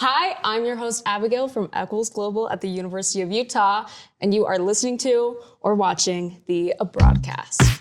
Hi, I'm your host, Abigail from Eccles Global at the University of Utah, and you are listening to or watching the Abroadcast.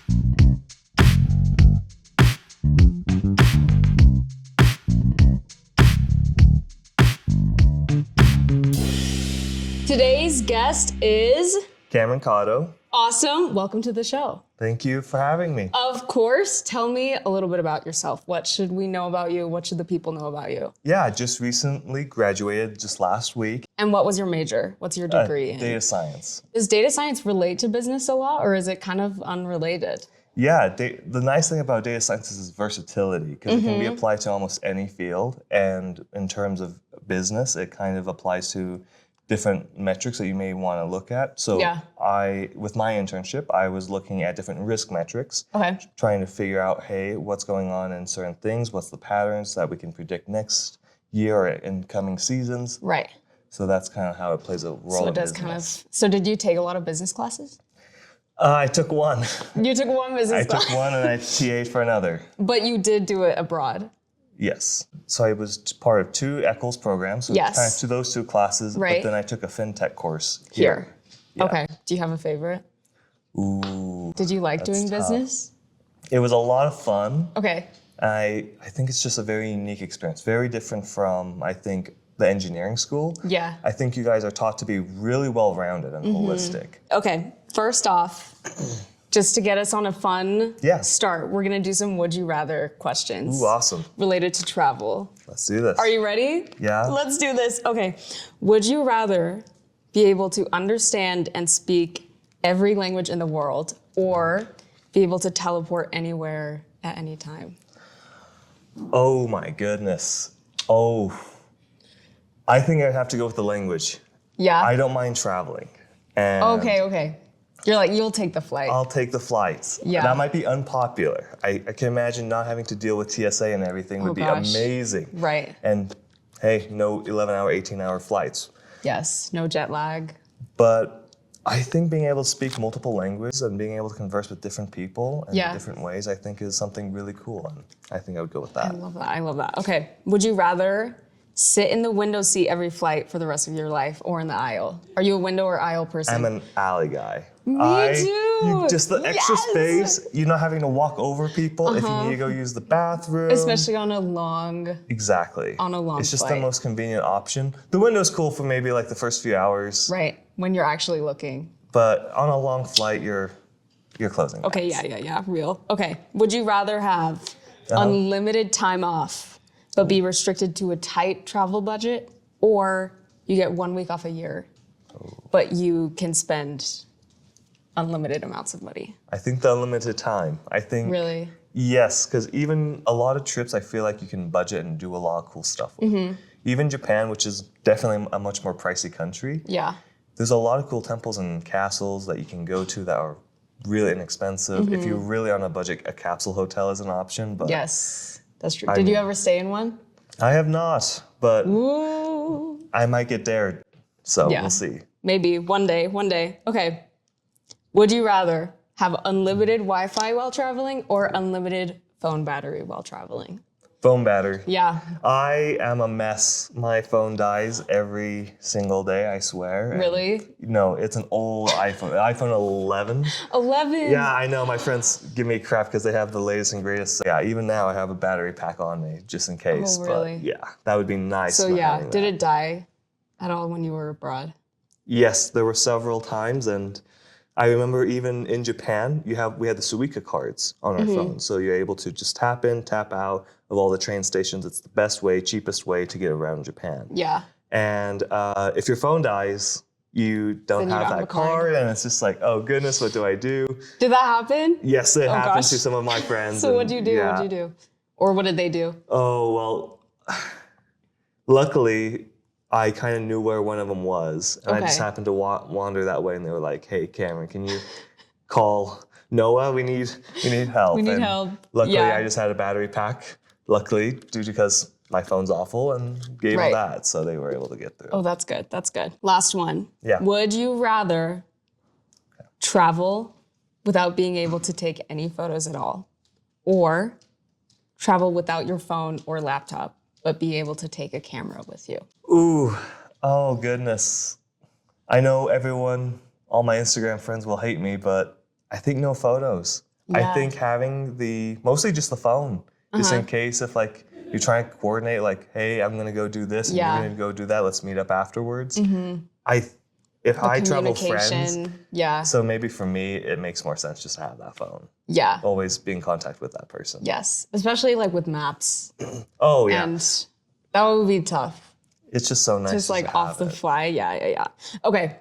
Today's guest is Kato. Awesome. Welcome to the show. Thank you for having me. Of course. Tell me a little bit about yourself. What should we know about you? What should the people know about you? Yeah, I just recently graduated just last week. And what was your major? What's your degree in? Data science. Does data science relate to business a lot, or is it kind of unrelated? Yeah, the nice thing about data science is its versatility because it can be applied to almost any field. And in terms of business, it kind of applies to different metrics that you may want to look at. So with my internship, I was looking at different risk metrics, trying to figure out, hey, what's going on in certain things? What's the patterns that we can predict next year or in coming seasons? Right. So that's kind of how it plays a role in business. So did you take a lot of business classes? I took one. You took one business class? I took one and I TA'd for another. But you did do it abroad? Yes. So I was part of two Eccles programs. So kind of to those two classes. Right. But then I took a fintech course here. Yeah. Okay. Do you have a favorite? Ooh. Did you like doing business? It was a lot of fun. Okay. I think it's just a very unique experience. Very different from, I think, the engineering school. Yeah. I think you guys are taught to be really well-rounded and holistic. Okay. First off, just to get us on a fun start, we're going to do some Would You Rather questions. Ooh, awesome. Related to travel. Let's do this. Are you ready? Yeah. Let's do this. Okay. Would you rather be able to understand and speak every language in the world or be able to teleport anywhere at any time? Oh my goodness. I think I'd have to go with the language. Yeah? I don't mind traveling. And Okay. You're like, you'll take the flight. I'll take the flights. Yeah. That might be unpopular. I can imagine not having to deal with TSA and everything would be amazing. Right. And hey, no 11-hour, 18-hour flights. Yes, no jet lag. But I think being able to speak multiple languages and being able to converse with different people in different ways, I think is something really cool. And I think I would go with that. I love that. Okay. Would you rather sit in the window seat every flight for the rest of your life or in the aisle? Are you a window or aisle person? I'm an alley guy. Me too. Just the extra space, you're not having to walk over people if you need to go use the bathroom. Especially on a long It's just flight. the most convenient option. The window's cool for maybe like the first few hours. Right, when you're actually looking. But on a long flight, you're closing. Okay, yeah, real. Okay, would you rather have unlimited time off, but be restricted to a tight travel budget, or you get 1 week off a year, but you can spend unlimited amounts of money? I think the unlimited time. I think really. Yes, because even a lot of trips, I feel like you can budget and do a lot of cool stuff with. Even Japan, which is definitely a much more pricey country. Yeah. There's a lot of cool temples and castles that you can go to that are really inexpensive. If you're really on a budget, a capsule hotel is an option. But yes, that's true. Did you ever stay in one? I have not, but I might get dared. So we'll see. Maybe one day. Okay. Would you rather have unlimited Wi-Fi while traveling or unlimited phone battery while traveling? Phone battery. Yeah. I am a mess. My phone dies every single day, I swear. Really? No, it's an old iPhone 11. 11? Yeah, I know. My friends give me crap because they have the latest and greatest. Yeah, even now I have a battery pack on me just in case. Oh, really? But yeah, that would be nice. So did it die at all when you were abroad? Yes, there were several times, and I remember even in Japan, we had the Suica cards on our phone, so you're able to just tap in, tap out of all the train stations. It's the best way, cheapest way to get around Japan. Yeah. And if your phone dies, you don't have that card, and it's just like, oh goodness, what do I do? Did that happen? Yes, it happened to some of my friends. So what'd you do? Yeah. What'd you do? Or what did they do? Oh, well, luckily, I kind of knew where one of them was, and I just happened to wander that way, and they were like, "Hey, Cameron, can you call Noah? We need help." We need help. Luckily, I just had a battery pack. Luckily, because my phone's awful, and gave them that, so they were able to get through. Oh, that's good. That's good. Last one. Yeah. Would you rather travel without being able to take any photos at all, or travel without your phone or laptop, but be able to take a camera with you? Ooh, oh goodness. I know all my Instagram friends will hate me, but I think no photos. I Yeah. think having mostly just the phone, just in case if like you try and coordinate like, hey, I'm gonna go do this and you're gonna go do that, let's meet up afterwards. If I travel friends, so maybe for me, it makes more sense just to have that phone. Yeah. Always be in contact with that person. Yes, especially like with maps. Oh, yeah. And that would be tough. It's just so nice Just like to off have the fly. Yeah. Okay.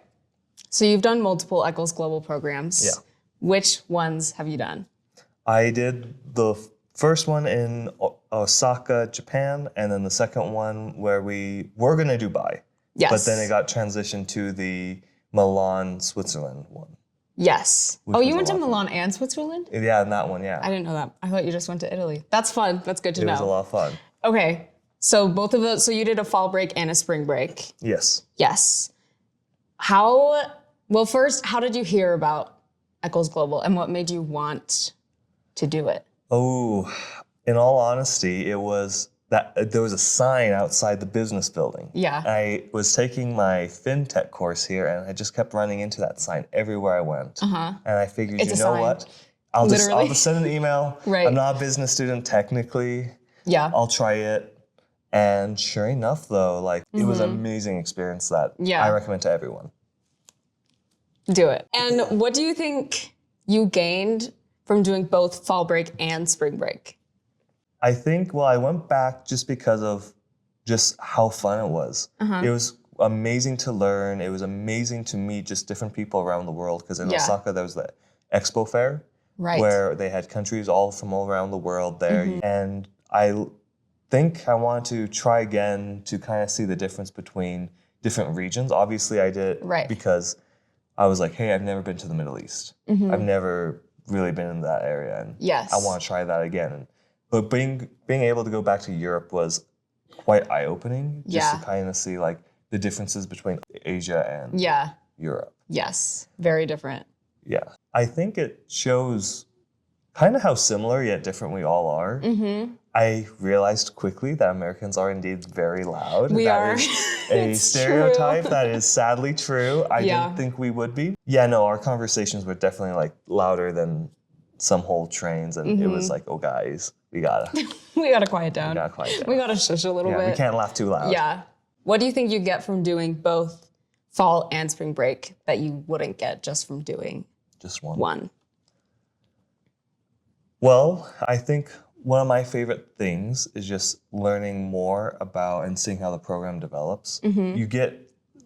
So you've done multiple Eccles Global programs. Yeah. Which ones have you done? I did the first one in Osaka, Japan, and then the second one where we were going to Dubai. Yes. But then it got transitioned to the Milan, Switzerland one. Yes. Which Oh, was you a went to lot of fun. Milan and Switzerland? Yeah, and that one, yeah. I didn't know that. I thought you just went to Italy. That's fun. That's good to know. It was a lot of fun. Okay. So both of those, so you did a fall break and a spring break. Yes. Yes. First, how did you hear about Eccles Global and what made you want to do it? Oh, in all honesty, it was that there was a sign outside the business building. Yeah. I was taking my fintech course here and I just kept running into that sign everywhere I went. And I figured, It's you a know sign. what? I'll just Literally. send an email. Right. I'm not a business student technically. Yeah. I'll try it. And sure enough, though, like it was an amazing experience that I recommend to everyone. Do it. And what do you think you gained from doing both fall break and spring break? I think, I went back just because of just how fun it was. It was amazing to learn. It was amazing to meet just different people around the world because in Osaka, there was the Expo Fair where they had countries from all around the world there. And I think I wanted to try again to kind of see the difference between different regions. Obviously, I did because I was like, hey, I've never been to the Middle East. I've never really been in that area. And I want to try that again. But being able to go back to Europe was quite eye-opening, just to kind of see like the differences between Asia and Europe. Yes, very different. Yeah. I think it shows kind of how similar yet different we all are. I realized quickly that Americans are indeed very loud. We That are. is a stereotype that is sadly true. I didn't think we would be. Yeah, no, our conversations were definitely like louder than some whole trains, and it was like, oh guys, we gotta quiet down. We gotta shush a little bit. We can't laugh too loud. Yeah. What do you think you get from doing both fall and spring break that you wouldn't get just from doing just one? Well, I think one of my favorite things is just learning more about and seeing how the program develops.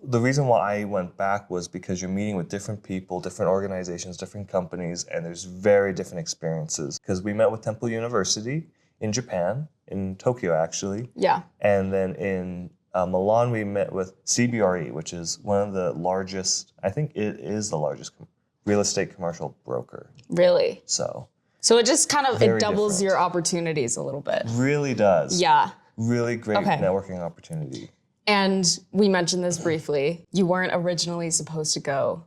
The reason why I went back was because you're meeting with different people, different organizations, different companies, and there's very different experiences. Because we met with Temple University in Japan, in Tokyo actually. Yeah. And then in Milan, we met with CBRE, which is one of the largest, I think it is the largest real estate commercial broker. Really? So it just kind of, it doubles different. your opportunities a little bit. Really does. Yeah. Really great networking opportunity. And we mentioned this briefly. You weren't originally supposed to go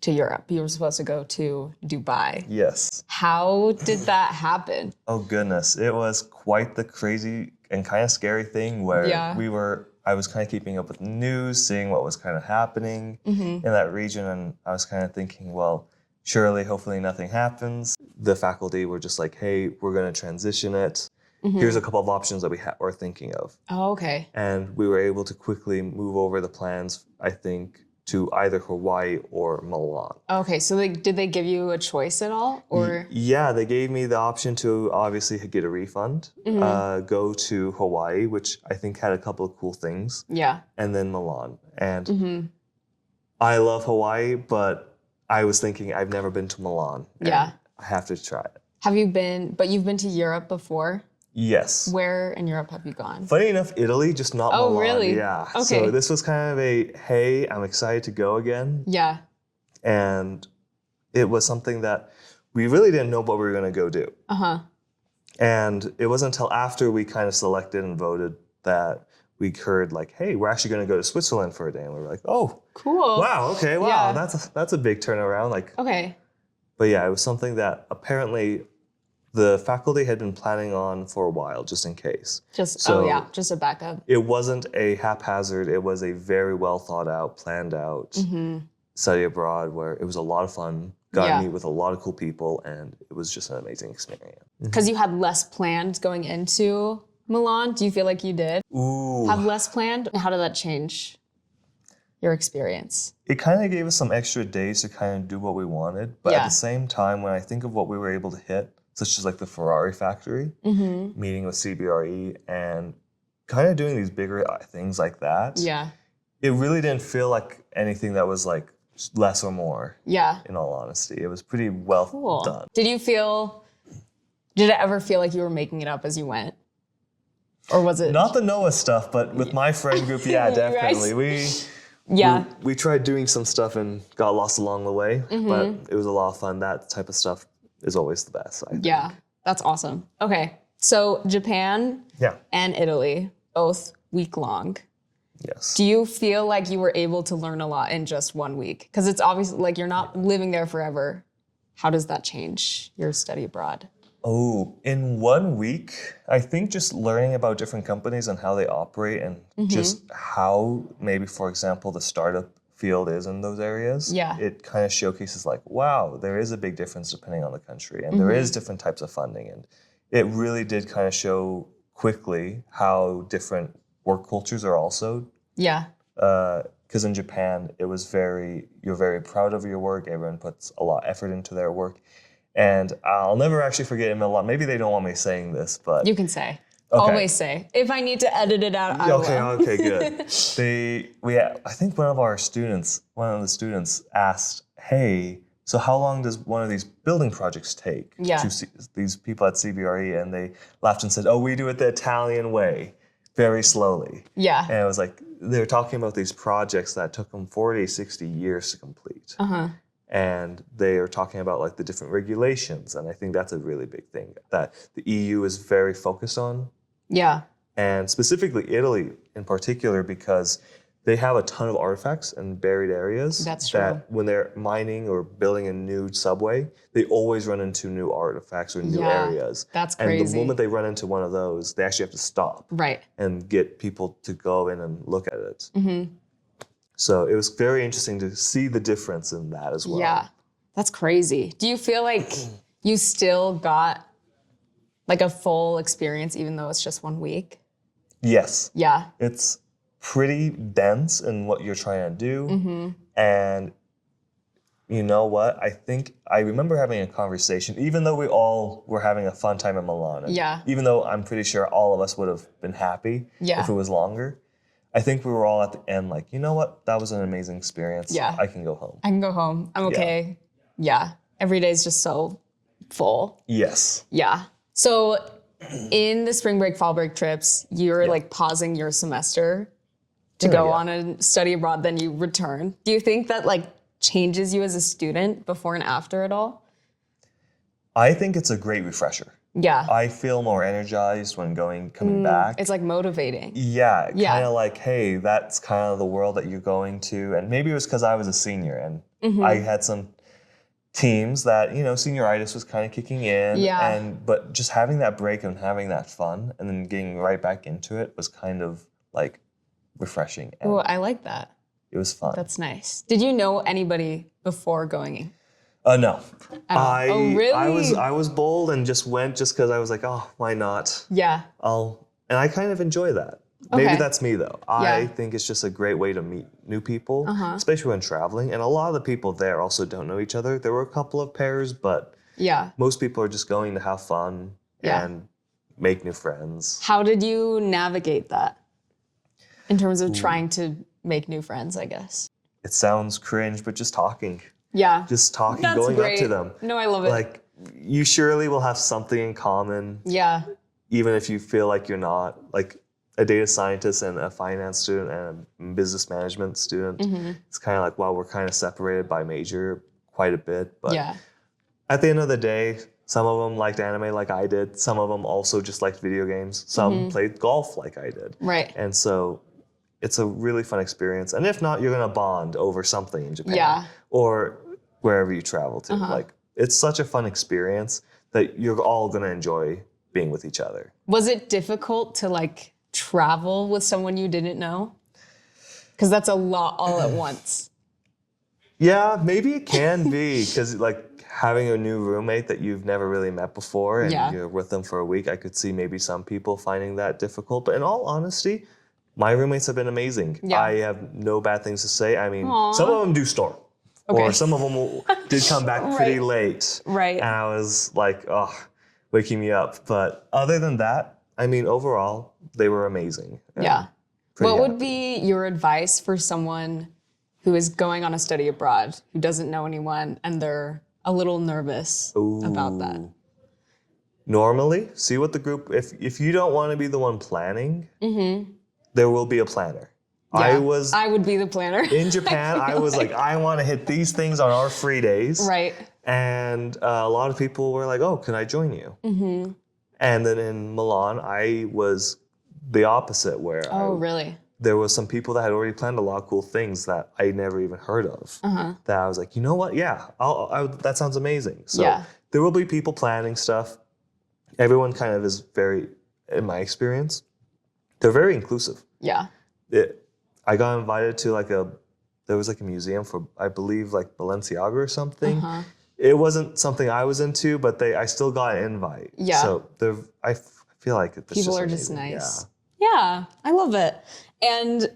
to Europe. You were supposed to go to Dubai. Yes. How did that happen? Oh goodness, it was quite the crazy and kind of scary thing where I was kind of keeping up with the news, seeing what was kind of happening in that region, and I was kind of thinking, well, surely, hopefully nothing happens. The faculty were just like, hey, we're going to transition it. Here's a couple of options that we were thinking of. Oh, okay. And we were able to quickly move over the plans, I think, to either Hawaii or Milan. Okay, so did they give you a choice at all? Or Yeah, they gave me the option to obviously get a refund, go to Hawaii, which I think had a couple of cool things. Yeah. And then Milan. And I love Hawaii, but I was thinking I've never been to Milan. Yeah. I have to try it. You've been to Europe before? Yes. Where in Europe have you gone? Funny enough, Italy, just not Milan. Oh, really? Yeah. Okay. So this was kind of hey, I'm excited to go again. Yeah. And it was something that we really didn't know what we were going to go do. Uh-huh. And it wasn't until after we kind of selected and voted that we heard like, hey, we're actually going to go to Switzerland for a day. And we were like, oh. Cool. Wow, okay, wow. Yeah. That's a big turnaround. Like, okay. But yeah, it was something that apparently the faculty had been planning on for a while, just in case. Just a backup. It wasn't a haphazard. It was a very well thought out, planned out study abroad where it was a lot of fun. Got to meet with a lot of cool people, and it was just an amazing experience. Because you had less planned going into Milan. Do you feel like you did have less planned? How did that change your experience? It kind of gave us some extra days to kind of do what we wanted. But at the same time, when I think of what we were able to hit, such as like the Ferrari factory, meeting with CBRE, and kind of doing these bigger things like that, it really didn't feel like anything that was like less or more, in all honesty. It was pretty well done. Did it ever feel like you were making it up as you went? Or was it? Not the Noah stuff, but with my friend group, definitely. We tried doing some stuff and got lost along the way, but it was a lot of fun. That type of stuff is always the best, I think. Yeah, that's awesome. Okay, so Japan and Italy, both week-long. Yes. Do you feel like you were able to learn a lot in just 1 week? Because it's obviously like you're not living there forever. How does that change your study abroad? Oh, in 1 week, I think just learning about different companies and how they operate and just how maybe, for example, the startup field is in those areas. It kind of showcases like, wow, there is a big difference depending on the country, and there is different types of funding. And it really did kind of show quickly how different work cultures are also. Because in Japan, it was you're very proud of your work. Everyone puts a lot of effort into their work. And I'll never actually forget in Milan, maybe they don't want me saying this, but... You can say. Okay. Always say. If I need to edit it out, I will. Okay, good. I think one of the students asked, hey, so how long does one of these building projects take? These people at CBRE, and they laughed and said, oh, we do it the Italian way, very slowly. And it was like, they were talking about these projects that took them 40, 60 years to complete. And they are talking about like the different regulations. And I think that's a really big thing that the EU is very focused on. And specifically Italy in particular, because they have a ton of artifacts and buried areas. That's true. That when they're mining or building a new subway, they always run into new artifacts or new areas. That's crazy. And the moment they run into one of those, they actually have to stop. And get people to go in and look at it. So it was very interesting to see the difference in that as well. Yeah, that's crazy. Do you feel like you still got like a full experience even though it's just 1 week? Yes. Yeah. It's pretty dense in what you're trying to do. And you know what? I remember having a conversation, even though we all were having a fun time in Milan. Even though I'm pretty sure all of us would have been happy if it was longer. I think we were all at the end like, you know what? That was an amazing experience. I can go home. I can go home. I'm okay. Every day is just so full. Yes. So in the spring break, fall break trips, you're like pausing your semester to go on a study abroad, then you return. Do you think that like changes you as a student before and after at all? I think it's a great refresher. I feel more energized when coming back. It's like motivating. Kind of like, hey, that's kind of the world that you're going to. And maybe it was because I was a senior and I had some teams that, senioritis was kind of kicking in. But just having that break and having that fun and then getting right back into it was kind of like refreshing. Oh, I like that. It was fun. That's nice. Did you know anybody before going? No. Oh, really? I was bold and just went just because I was like, oh, why not? And I kind of enjoy that. Maybe that's me though. I think it's just a great way to meet new people, especially when traveling. And a lot of the people there also don't know each other. There were a couple of pairs, but most people are just going to have fun and make new friends. How did you navigate that in terms of trying to make new friends, I guess? It sounds cringe, but just talking. Just talking, That's going great. up to them. No, I love it. Like, you surely will have something in common. Even if you feel like you're not. Like, a data scientist and a finance student and a business management student, it's kind of like, wow, we're kind of separated by major quite a bit. But at the end of the day, some of them liked anime like I did. Some of them also just liked video games. Some played golf like I did. And so it's a really fun experience. And if not, you're going to bond over something in Japan or wherever you travel to. Like, it's such a fun experience that you're all going to enjoy being with each other. Was it difficult to like travel with someone you didn't know? Because that's a lot all at once. Yeah, maybe it can be, because like having a new roommate that you've never really met before and Yeah. you're with them for a week, I could see maybe some people finding that difficult. But in all honesty, my roommates have been amazing. Yeah. I have no bad things to say. I mean, Aw. some of them do storm. Okay. Or some of them did come back pretty late. Right. And I was like, oh, waking me up. But other than that, I mean, overall, they were amazing. Yeah. Pretty What would happy. be your advice for someone who is going on a study abroad, who doesn't know anyone, and they're a little nervous about that? Normally, see what the group, if you don't want to be the one planning, there will be a planner. Yeah. I I would be the planner. in Japan, I was like, I want to hit these things on our free days. Right. And a lot of people were like, oh, can I join you? Mm-hmm. And then in Milan, I was the opposite, where Oh, really? there was some people that had already planned a lot of cool things that I never even heard of. That I was like, you know what? Yeah, that sounds amazing. So Yeah. there will be people planning stuff. Everyone kind of is very, in my experience, they're very inclusive. Yeah. I got invited to there was like a museum for, I believe, like Balenciaga or something. It wasn't something I was into, but I still got an invite. Yeah. So I feel like it's People just are just amazing. nice. Yeah, I love it. And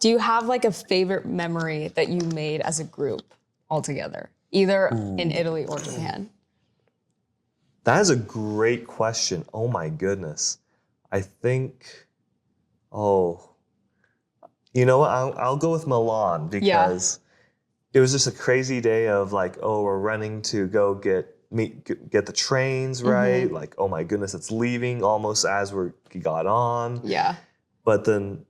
do you have like a favorite memory that you made as a group altogether, either in Italy or Japan? That is a great question. Oh my goodness. I think, you know what? I'll go with Milan, because it was just a crazy day of like, we're running to go get the trains, right? Like, oh my goodness, it's leaving almost as we got on. Yeah. But then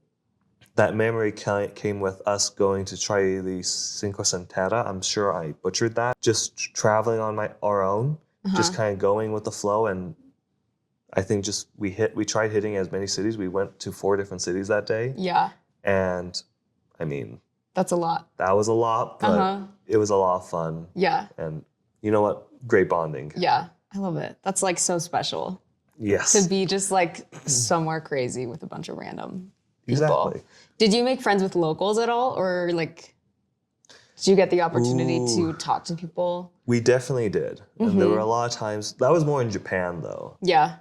that memory came with us going to try the Cinque Terre. I'm sure I butchered that. Just traveling on our own, just kind of going with the flow. And I think just we tried hitting as many cities. We went to 4 different cities that day. Yeah. And I mean, That's a lot. that was a lot, but it was a lot of fun. Yeah. And you know what? Great bonding. Yeah. I love it. That's like so special Yes. to be just like somewhere crazy with a bunch of random people. Exactly. Did you make friends with locals at all, or like did you get the opportunity to talk to people? We definitely did. And there were a lot of times, that was more in Japan though. Yeah.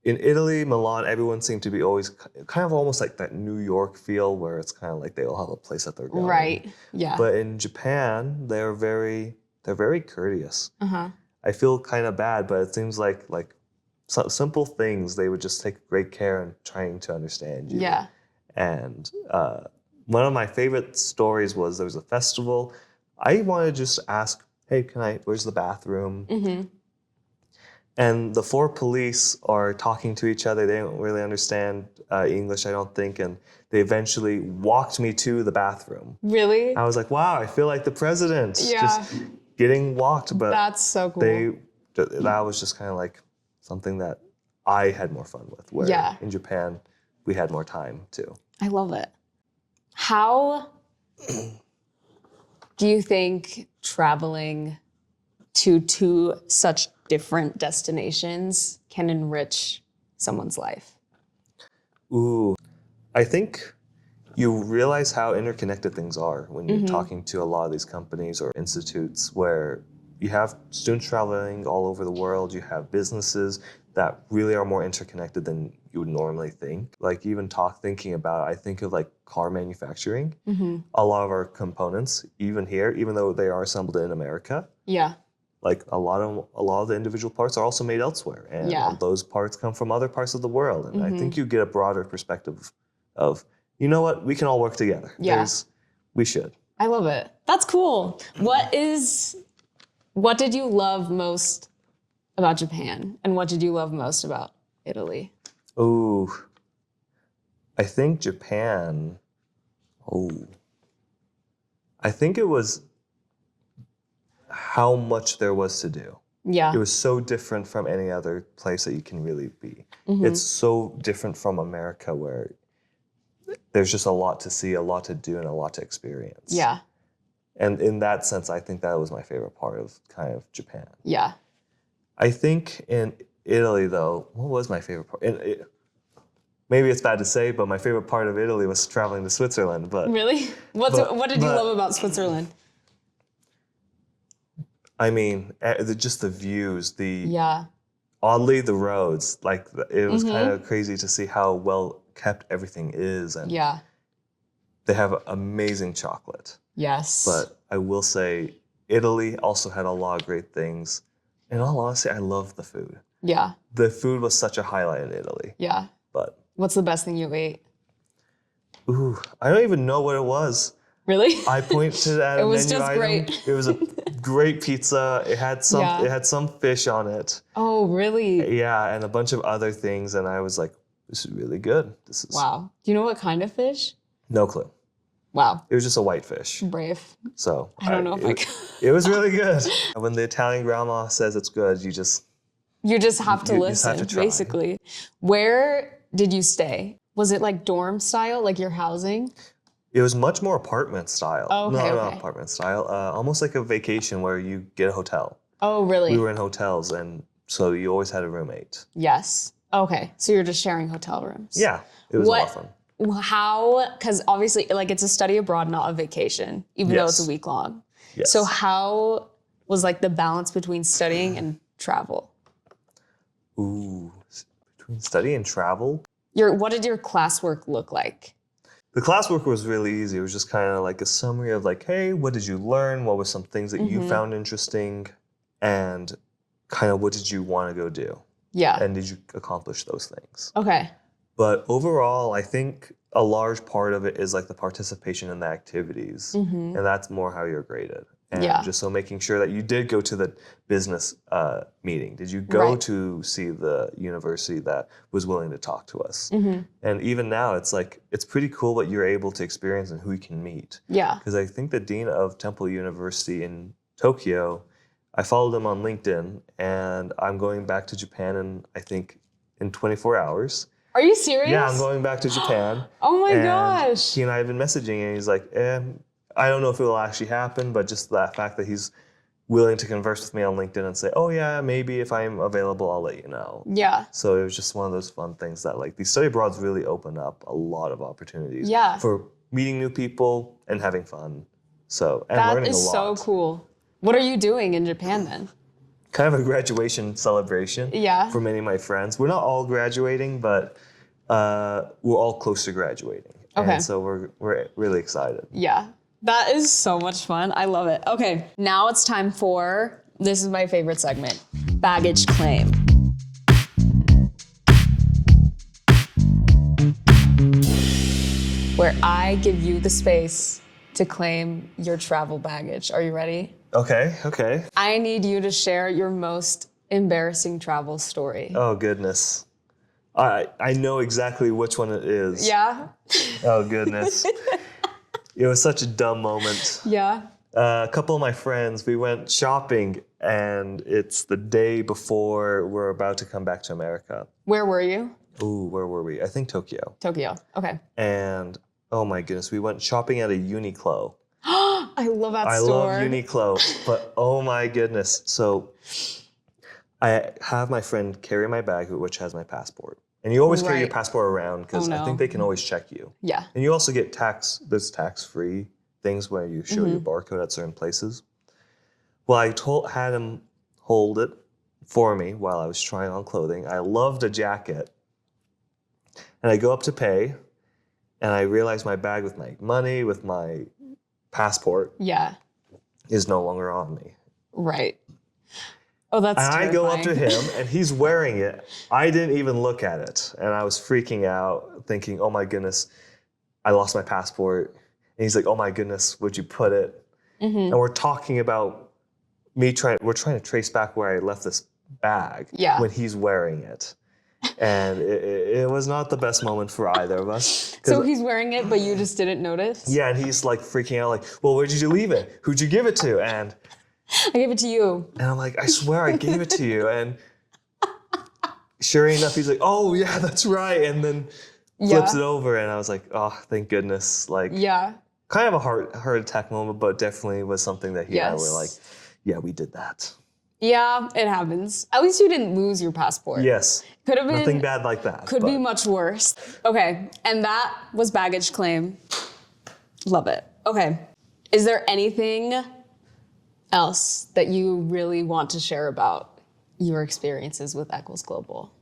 In Italy, Milan, everyone seemed to be always kind of almost like that New York feel, where it's kind of like they all have a place that they're going. Right. Yeah. But in Japan, they're very courteous. I feel kind of bad, but it seems like simple things, they would just take great care in trying to understand you. Yeah. And one of my favorite stories was there was a festival. I wanted to just ask, hey, where's the bathroom? And the 4 police are talking to each other. They don't really understand English, I don't think. And they eventually walked me to the bathroom. Really? I was like, wow, I feel like the president. Yeah. Just getting walked. But That's so cool. that was just kind of like something that I had more fun with. Where in Japan, we had more time too. I love it. How do you think traveling to 2 such different destinations can enrich someone's life? Ooh, I think you realize how interconnected things are when you're talking to a lot of these companies or institutes, where you have students traveling all over the world, you have businesses that really are more interconnected than you would normally think. Like even thinking about, I think of like car manufacturing. A lot of our components, even here, even though they are assembled in America, Yeah. like a lot of the individual parts are also made elsewhere, and those parts come from other parts of the world. And I think you get a broader perspective of, you know what, we can all work together. Yeah. We should. I love it. That's cool. What did you love most about Japan, and what did you love most about Italy? Ooh, I think Japan. I think it was how much there was to do. Yeah. It was so different from any other place that you can really be. It's so different from America, where there's just a lot to see, a lot to do, and a lot to experience. Yeah. And in that sense, I think that was my favorite part of kind of Japan. Yeah. I think in Italy, though, what was my favorite part? Maybe it's bad to say, but my favorite part of Italy was traveling to Switzerland. But Really? What did you love about Switzerland? I mean, just the views, Yeah. oddly, the roads. Like, it was kind of crazy to see how well kept everything is. And Yeah. they have amazing chocolate. Yes. But I will say, Italy also had a lot of great things. In all honesty, I love the food. Yeah. The food was such a highlight in Italy. Yeah. But what's the best thing you ate? ooh, I don't even know what it was. Really? I pointed at It a was menu just item. great. It was a great pizza. It had some fish on it. Oh, really? Yeah, and a bunch of other things. And I was like, this is really good. This is Wow. Do you know what kind of fish? No clue. Wow. It was just a white fish. Brave. So I don't know if I could. It was really good. When the Italian grandma says it's good, you just have to listen, just have to try. basically. Where did you stay? Was it like dorm style, like your housing? It was much more apartment style. Oh, okay, Not okay. apartment style. Almost like a vacation where you get a hotel. Oh, really? We were in hotels, and so you always had a roommate. Yes. Okay. So you're just sharing hotel rooms. Yeah, it was a lot of fun. How, because obviously, like, it's a study abroad, not a vacation, even though it's a week long. Yes. So how was like the balance between studying and travel? Ooh, between study and travel? What did your classwork look like? The classwork was really easy. It was just kind of like a summary of like, hey, what did you learn? What were some things that you found interesting? And kind of what did you want to go do? Yeah. And did you accomplish those things? Okay. But overall, I think a large part of it is like the participation in the activities. And that's more how you're graded. And just so making sure that you did go to the business meeting. Did you go to see the university that was willing to talk to us? And even now, it's like, it's pretty cool what you're able to experience and who you can meet. Yeah. Because I think the dean of Temple University in Tokyo, I followed him on LinkedIn, and I'm going back to Japan in 24 hours. Are you serious? Yeah, I'm going back to Japan. Oh my gosh. He and I have been messaging, and he's like, I don't know if it will actually happen, but just that fact that he's willing to converse with me on LinkedIn and say, oh yeah, maybe if I'm available, I'll let you know. Yeah. So it was just one of those fun things that like these study abroads really open up a lot of opportunities for meeting new people and having fun. So, and learning a lot. That is so cool. What are you doing in Japan then? Kind of a graduation celebration for many of my friends. We're not all graduating, but we're all close to graduating. Okay. And so we're really excited. Yeah. That is so much fun. I love it. Okay, now it's time for, this is my favorite segment, baggage claim. Where I give you the space to claim your travel baggage. Are you ready? Okay. I need you to share your most embarrassing travel story. Oh, goodness. I know exactly which one it is. Yeah? Oh, goodness. It was such a dumb moment. Yeah? A couple of my friends, we went shopping, and it's the day before we're about to come back to America. Where were you? Ooh, where were we? I think Tokyo. Tokyo. Okay. And oh my goodness, we went shopping at a Uniqlo. I love that I store. love Uniqlo, but oh my goodness. So I have my friend carry my bag, which has my passport. And you always carry your passport around because I think they can always check you. Yeah. And you also get there's tax-free things where you show your barcode at certain places. Well, I had him hold it for me while I was trying on clothing. I loved a jacket. And I go up to pay, and I realize my bag with my money, with my passport, is no longer on me. Right. Oh, that's terrifying. I go up to him, and he's wearing it. I didn't even look at it, and I was freaking out, thinking, oh my goodness, I lost my passport. And he's like, oh my goodness, where'd you put it? And we're talking about we're trying to trace back where I left this bag when he's wearing it. And it was not the best moment for either of us. So he's wearing it, but you just didn't notice? Yeah, and he's like freaking out, like, well, where did you leave it? Who'd you give it to? And I gave it to you. And I'm like, I swear I gave it to you. And sure enough, he's like, oh yeah, that's right. And then flips it over, and I was like, oh, thank goodness. Like, kind of a heart attack moment, but definitely was something that he and I were like, yeah, we did that. Yeah, it happens. At least you didn't lose your passport. Yes. Could have been nothing bad like that. Could be much worse. Okay, and that was baggage claim. Love it. Okay, is there anything else that you really want to share about your experiences with Eccles Global?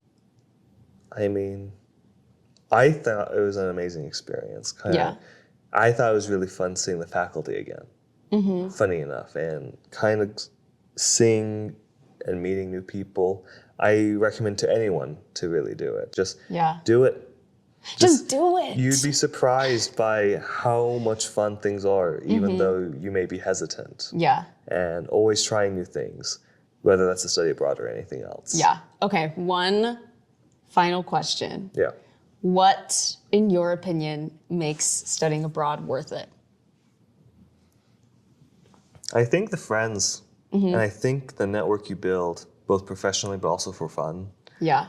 I mean, I thought it was an amazing experience. Yeah. I thought it was really fun seeing the faculty again. Mm-hmm. Funny enough, and kind of seeing and meeting new people. I recommend to anyone to really do it. Just do it. Just do it. You'd be surprised by how much fun things are, even though you may be hesitant. Yeah. And always trying new things, whether that's to study abroad or anything else. Yeah. Okay, one final question. Yeah. What, in your opinion, makes studying abroad worth it? I think the friends, and I think the network you build, both professionally but also for fun. Yeah.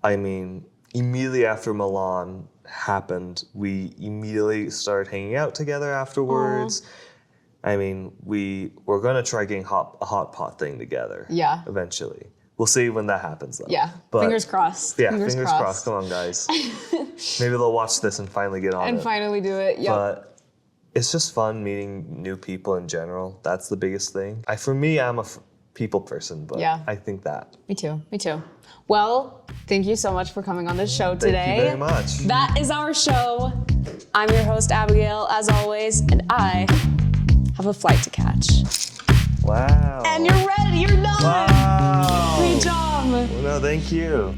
I mean, immediately after Milan happened, we immediately started hanging out together afterwards. I mean, we were going to try getting a hot pot thing together. Yeah. Eventually. We'll see when that happens, though. Yeah. But, fingers crossed. Yeah, fingers crossed. Come on, guys. Maybe they'll watch this and finally get on it. And finally do it. Yep. But it's just fun meeting new people in general. That's the biggest thing. For me, I'm a people person, but I think that. Me too. Me too. Well, thank you so much for coming on this show today. Thank you very much. That is our show. I'm your host, Abigail, as always, and I have a flight to catch. Wow. And you're ready. You're done. Wow. Great job. No, thank you.